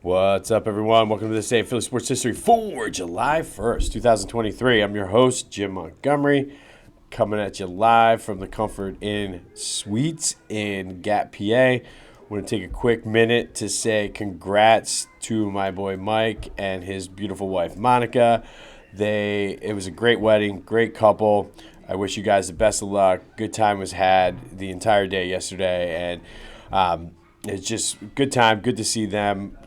What's up, everyone? Welcome to this day of Philly Sports History for July 1st, 2023. I'm your host, Jim Montgomery, coming at you live from the Comfort Inn Suites in Gap, PA. I want to take a quick minute to say congrats to my boy Mike and his beautiful wife, Monica. It was a great wedding, great couple. I wish you guys the best of luck. Good time was had the entire day yesterday, and it's just a good time, good to see them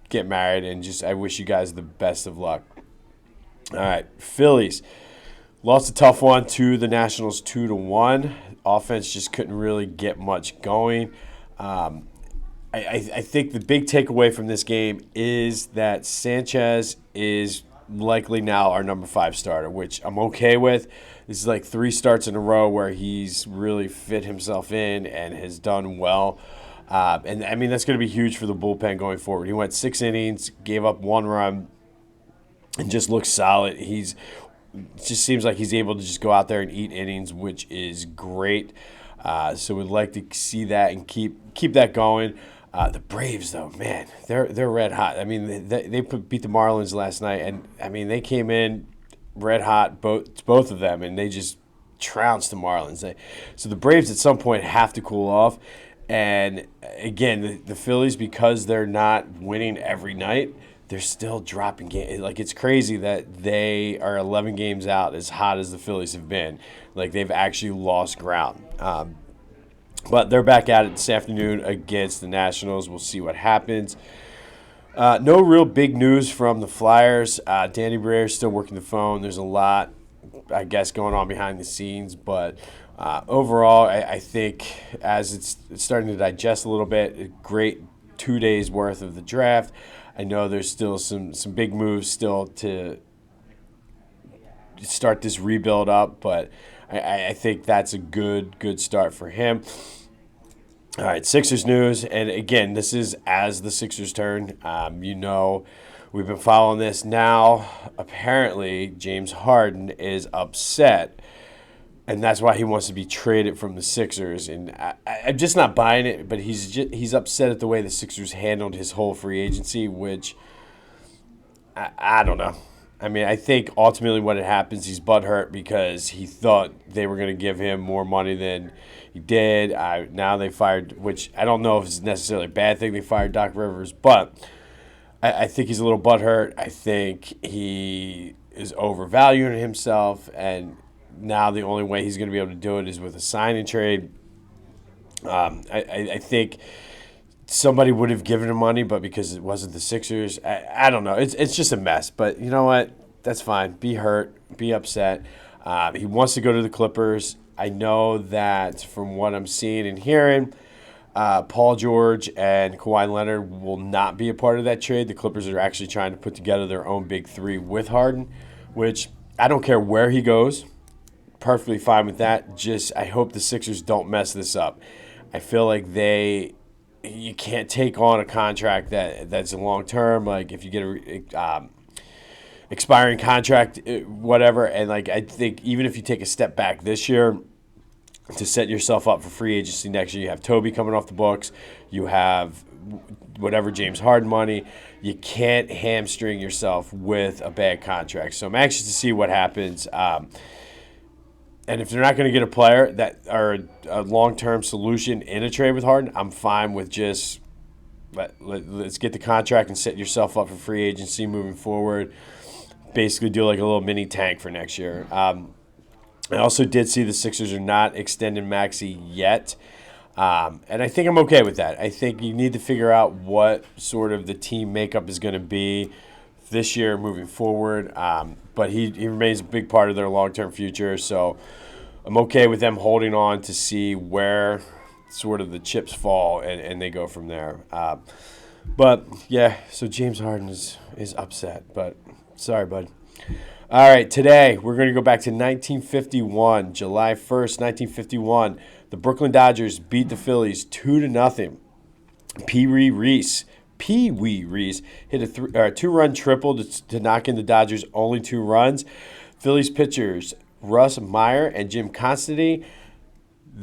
get married, and just I wish you guys the best of luck. All right, Phillies lost a tough one to the Nationals 2-1. Offense just couldn't really get much going. I think the big takeaway from this game is that Sanchez is likely now our number 5 starter, which I'm okay with. This is like 3 starts in a row where he's really fit himself in and has done well. And I mean, that's going to be huge for the bullpen going forward. He went 6 innings, gave up 1 run, and just looks solid. It just seems like he's able to just go out there and eat innings, which is great. So we'd like to see that and keep that going. The Braves, though, man, they're red hot. I mean, they beat the Marlins last night, and I mean, they came in red hot, both of them, and they just trounced the Marlins. So the Braves at some point have to cool off. And again, the Phillies, because they're not winning every night, they're still dropping games. Like, it's crazy that they are 11 games out as hot as the Phillies have been. Like, they've actually lost ground. But they're back at it this afternoon against the Nationals. We'll see what happens. No real big news from the Flyers. Danny Briere still working the phone. There's a lot, I guess, going on behind the scenes, but overall, I think as it's starting to digest a little bit, a great 2 days worth of the draft. I know there's still some big moves still to start this rebuild up, but I think that's a good start for him. All right, Sixers news, and again, this is as the Sixers turn. We've been following this now. Apparently, James Harden is upset. And that's why he wants to be traded from the Sixers. And I'm just not buying it, but he's upset at the way the Sixers handled his whole free agency, which I don't know. I mean, I think ultimately what it happens, he's butthurt because he thought they were going to give him more money than he did. Now they fired, which I don't know if it's necessarily a bad thing they fired Doc Rivers, but I think he's a little butthurt. I think he is overvaluing himself, and now the only way he's going to be able to do it is with a sign and trade. I think somebody would have given him money, but because it wasn't the Sixers, I don't know. It's just a mess. But you know what? That's fine. Be hurt. Be upset. He wants to go to the Clippers. I know that from what I'm seeing and hearing, Paul George and Kawhi Leonard will not be a part of that trade. The Clippers are actually trying to put together their own big 3 with Harden, which I don't care where he goes. Perfectly fine with that. Just I hope the Sixers don't mess this up. I feel like you can't take on a contract that's a long term. Like if you get a expiring contract, whatever, and like I think even if you take a step back this year to set yourself up for free agency next year, you have Toby coming off the books, you have whatever James Harden money. You can't hamstring yourself with a bad contract. So I'm anxious to see what happens. And if they're not going to get a player that are a long-term solution in a trade with Harden, I'm fine with just let's get the contract and set yourself up for free agency moving forward. Basically do like a little mini tank for next year. I also did see the Sixers are not extending Maxey yet. And I think I'm okay with that. I think you need to figure out what sort of the team makeup is going to be this year moving forward. But he remains a big part of their long-term future. So I'm okay with them holding on to see where sort of the chips fall and they go from there. But, yeah, so James Harden is upset. But sorry, bud. All right, today we're going to go back to 1951, July 1st, 1951. The Brooklyn Dodgers beat the Phillies 2-0. Pee Wee Reese hit a 2-run triple to knock in the Dodgers' only 2 runs. Phillies pitchers Russ Meyer and Jim Constantine,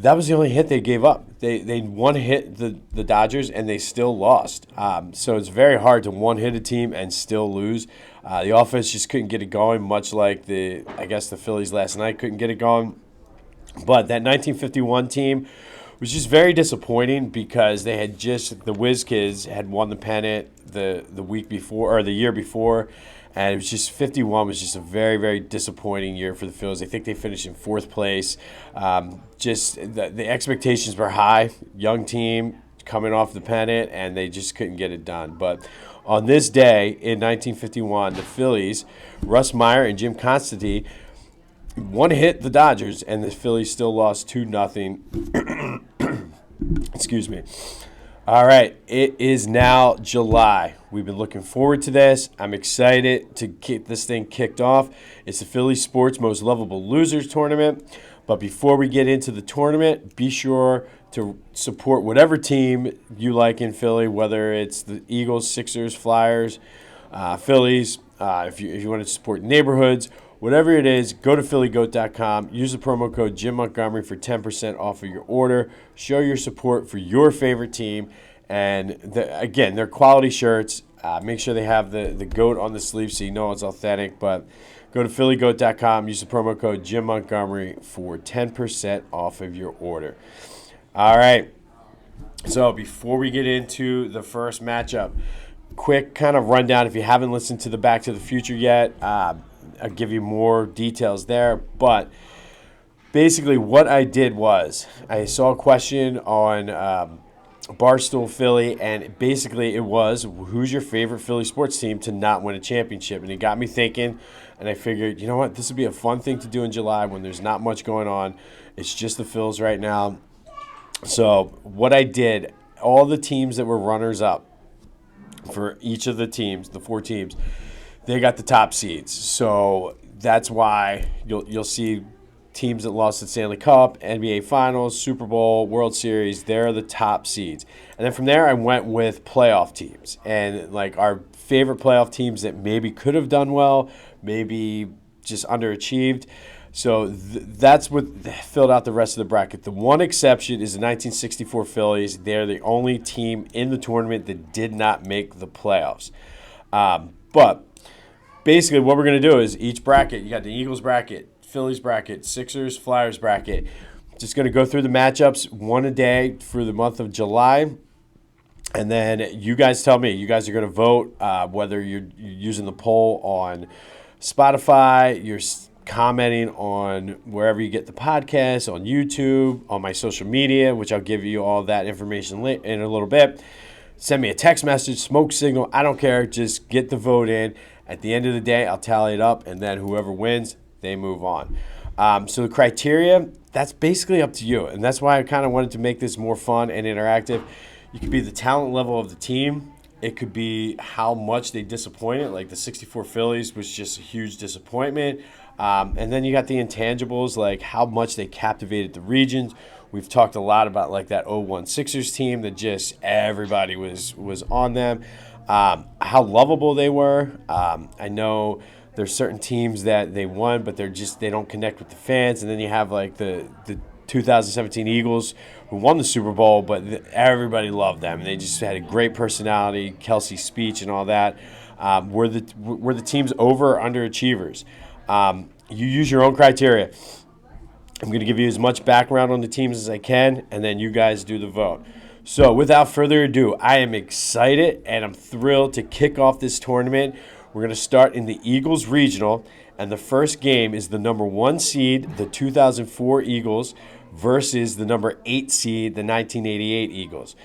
that was the only hit they gave up. They one hit the Dodgers and they still lost. So it's very hard to one hit a team and still lose. The offense just couldn't get it going, much like the Phillies last night couldn't get it going. But that 1951 team was just very disappointing because they had just the Whiz Kids had won the pennant the week before or the year before, and it was just 51 was just a very, very disappointing year for the Phillies. I think they finished in fourth place. Just the expectations were high. Young team coming off the pennant, and they just couldn't get it done. But on this day in 1951, the Phillies, Russ Meyer and Jim Constantine, one hit the Dodgers, and the Phillies still lost 2-0. Excuse me. All right, it is now July. We've been looking forward to this. I'm excited to get this thing kicked off. It's the Philly Sports Most Lovable Losers Tournament. But before we get into the tournament, be sure to support whatever team you like in Philly, whether it's the Eagles, Sixers, Flyers, Phillies. If you want to support neighborhoods, whatever it is, go to phillygoat.com. Use the promo code Jim Montgomery for 10% off of your order. Show your support for your favorite team. And, again, they're quality shirts. Make sure they have the goat on the sleeve so you know it's authentic. But go to phillygoat.com. Use the promo code Jim Montgomery for 10% off of your order. All right. So before we get into the first matchup, quick kind of rundown. If you haven't listened to the Back to the Future yet, I'll give you more details there. But basically what I did was I saw a question on Barstool Philly, and basically it was, who's your favorite Philly sports team to not win a championship? And it got me thinking, and I figured, you know what, this would be a fun thing to do in July when there's not much going on. It's just the Phils right now. So what I did, all the teams that were runners-up for each of the teams, the four teams, they got the top seeds. So that's why you'll see teams that lost the Stanley Cup, NBA Finals, Super Bowl, World Series, they're the top seeds. And then from there, I went with playoff teams. And like our favorite playoff teams that maybe could have done well, maybe just underachieved. So that's what filled out the rest of the bracket. The one exception is the 1964 Phillies. They're the only team in the tournament that did not make the playoffs. But basically what we're going to do is each bracket, you got the Eagles bracket, Phillies bracket, Sixers, Flyers bracket. Just going to go through the matchups one a day for the month of July. And then you guys tell me. You guys are going to vote whether you're using the poll on Spotify, you're commenting on wherever you get the podcast, on YouTube, on my social media, which I'll give you all that information in a little bit. Send me a text message, smoke signal. I don't care. Just get the vote in. At the end of the day, I'll tally it up, and then whoever wins, they move on. So the criteria, that's basically up to you, and that's why I kind of wanted to make this more fun and interactive. You could be the talent level of the team. It could be how much they disappointed. Like the 64 Phillies was just a huge disappointment. And then you got the intangibles, like how much they captivated the regions. We've talked a lot about like that 0-1 Sixers team that just everybody was on them. How lovable they were. I know there's certain teams that they won, but they don't connect with the fans. And then you have like the 2017 Eagles who won the Super Bowl, but everybody loved them. They just had a great personality, Kelsey's speech and all that. Were the teams over or underachievers? You use your own criteria. I'm going to give you as much background on the teams as I can, and then you guys do the vote. So without further ado, I am excited and I'm thrilled to kick off this tournament. We're going to start in the Eagles Regional, and the first game is the number 1 seed, the 2004 Eagles, versus the number 8 seed, the 1988 Eagles.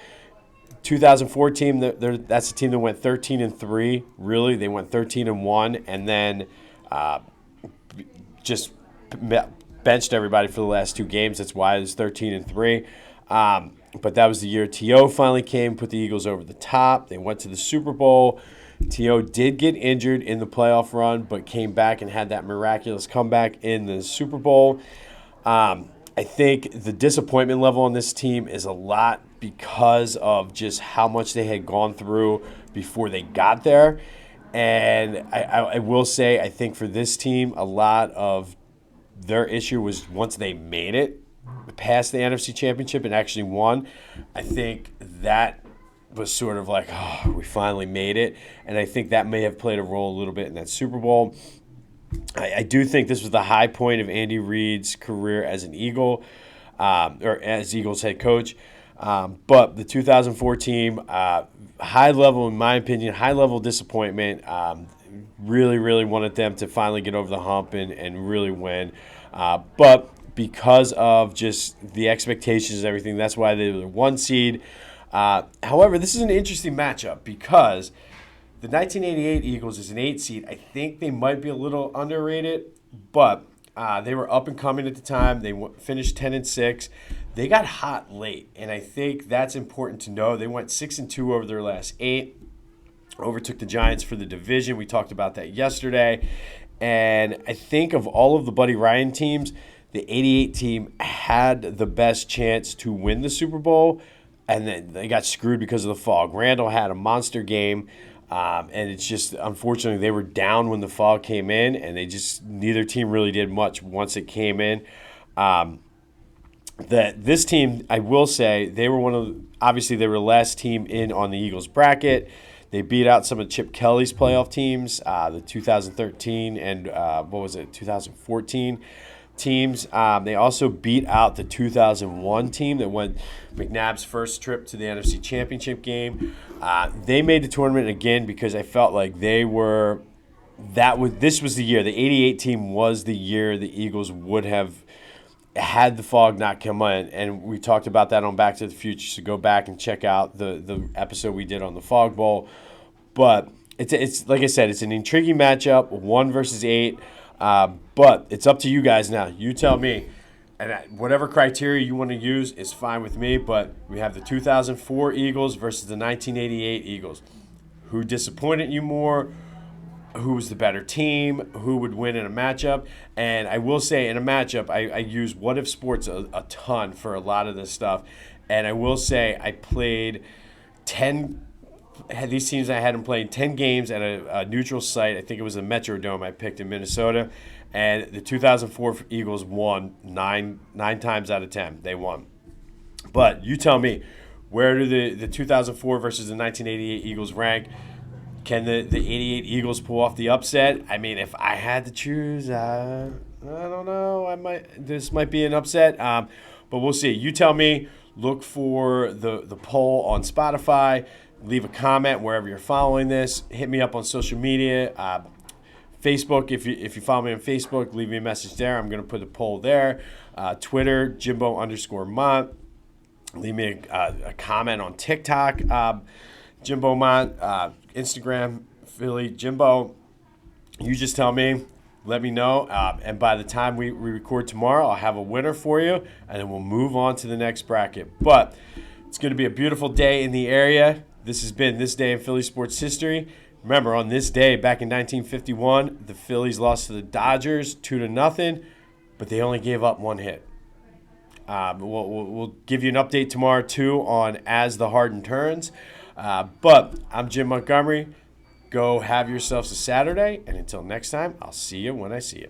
2004 team, that's the team that went 13-3. Really, they went 13-1, and then just benched everybody for the last 2 games. That's why it's 13-3. But that was the year T.O. finally came, put the Eagles over the top. They went to the Super Bowl. T.O. did get injured in the playoff run, but came back and had that miraculous comeback in the Super Bowl. I think the disappointment level on this team is a lot because of just how much they had gone through before they got there. And I will say, I think for this team, a lot of their issue was once they made it, past the NFC Championship and actually won, I think that was sort of like, oh, we finally made it. And I think that may have played a role a little bit in that Super Bowl. I do think this was the high point of Andy Reid's career as an Eagle, or as Eagles head coach. But the 2004 team, high level, in my opinion, high level disappointment. Really, really wanted them to finally get over the hump and really win. But because of just the expectations and everything, that's why they were the 1 seed. However, this is an interesting matchup because the 1988 Eagles is an 8 seed. I think they might be a little underrated, but they were up and coming at the time. They finished 10-6. They got hot late, and I think that's important to know. They went 6-2 over their last 8. Overtook the Giants for the division. We talked about that yesterday. And I think of all of the Buddy Ryan teams, the 88 team had the best chance to win the Super Bowl, and then they got screwed because of the fog. Randall had a monster game. And it's just, unfortunately, they were down when the fog came in, and neither team really did much once it came in. This team, I will say, they were obviously they were the last team in on the Eagles bracket. They beat out some of Chip Kelly's playoff teams, the 2013 and 2014 teams. They also beat out the 2001 team that went McNabb's first trip to the NFC Championship game. They made the tournament again because I felt like this was the year. The 88 team was the year the Eagles would have had the fog not come in, and we talked about that on Back to the Future, so go back and check out the episode we did on the Fog Bowl. But it's like I said, it's an intriguing matchup, 1 versus 8. But it's up to you guys now. You tell me. And whatever criteria you want to use is fine with me. But we have the 2004 Eagles versus the 1988 Eagles. Who disappointed you more? Who was the better team? Who would win in a matchup? And I will say in a matchup, I use What If Sports a ton for a lot of this stuff. And I will say I played 10 these teams. I had them playing 10 games at a neutral site. I think it was the Metrodome I picked in Minnesota. And the 2004 Eagles won nine times out of 10. They won. But you tell me, where do the 2004 versus the 1988 Eagles rank? Can the 88 Eagles pull off the upset? I mean, if I had to choose, I don't know. This might be an upset, but we'll see. You tell me. Look for the poll on Spotify. Leave a comment wherever you're following this. Hit me up on social media. Facebook, if you follow me on Facebook, leave me a message there. I'm going to put a poll there. Twitter, Jimbo_Mont. Leave me a comment on TikTok, Jimbo Mont. Instagram, Philly Jimbo. You just tell me. Let me know. And by the time we record tomorrow, I'll have a winner for you, and then we'll move on to the next bracket. But it's going to be a beautiful day in the area. This has been This Day in Philly Sports History. Remember, on this day, back in 1951, the Phillies lost to the Dodgers 2-0, but they only gave up 1 hit. We'll give you an update tomorrow, too, on As the Harden Turns. But I'm Jim Montgomery. Go have yourselves a Saturday, and until next time, I'll see you when I see you.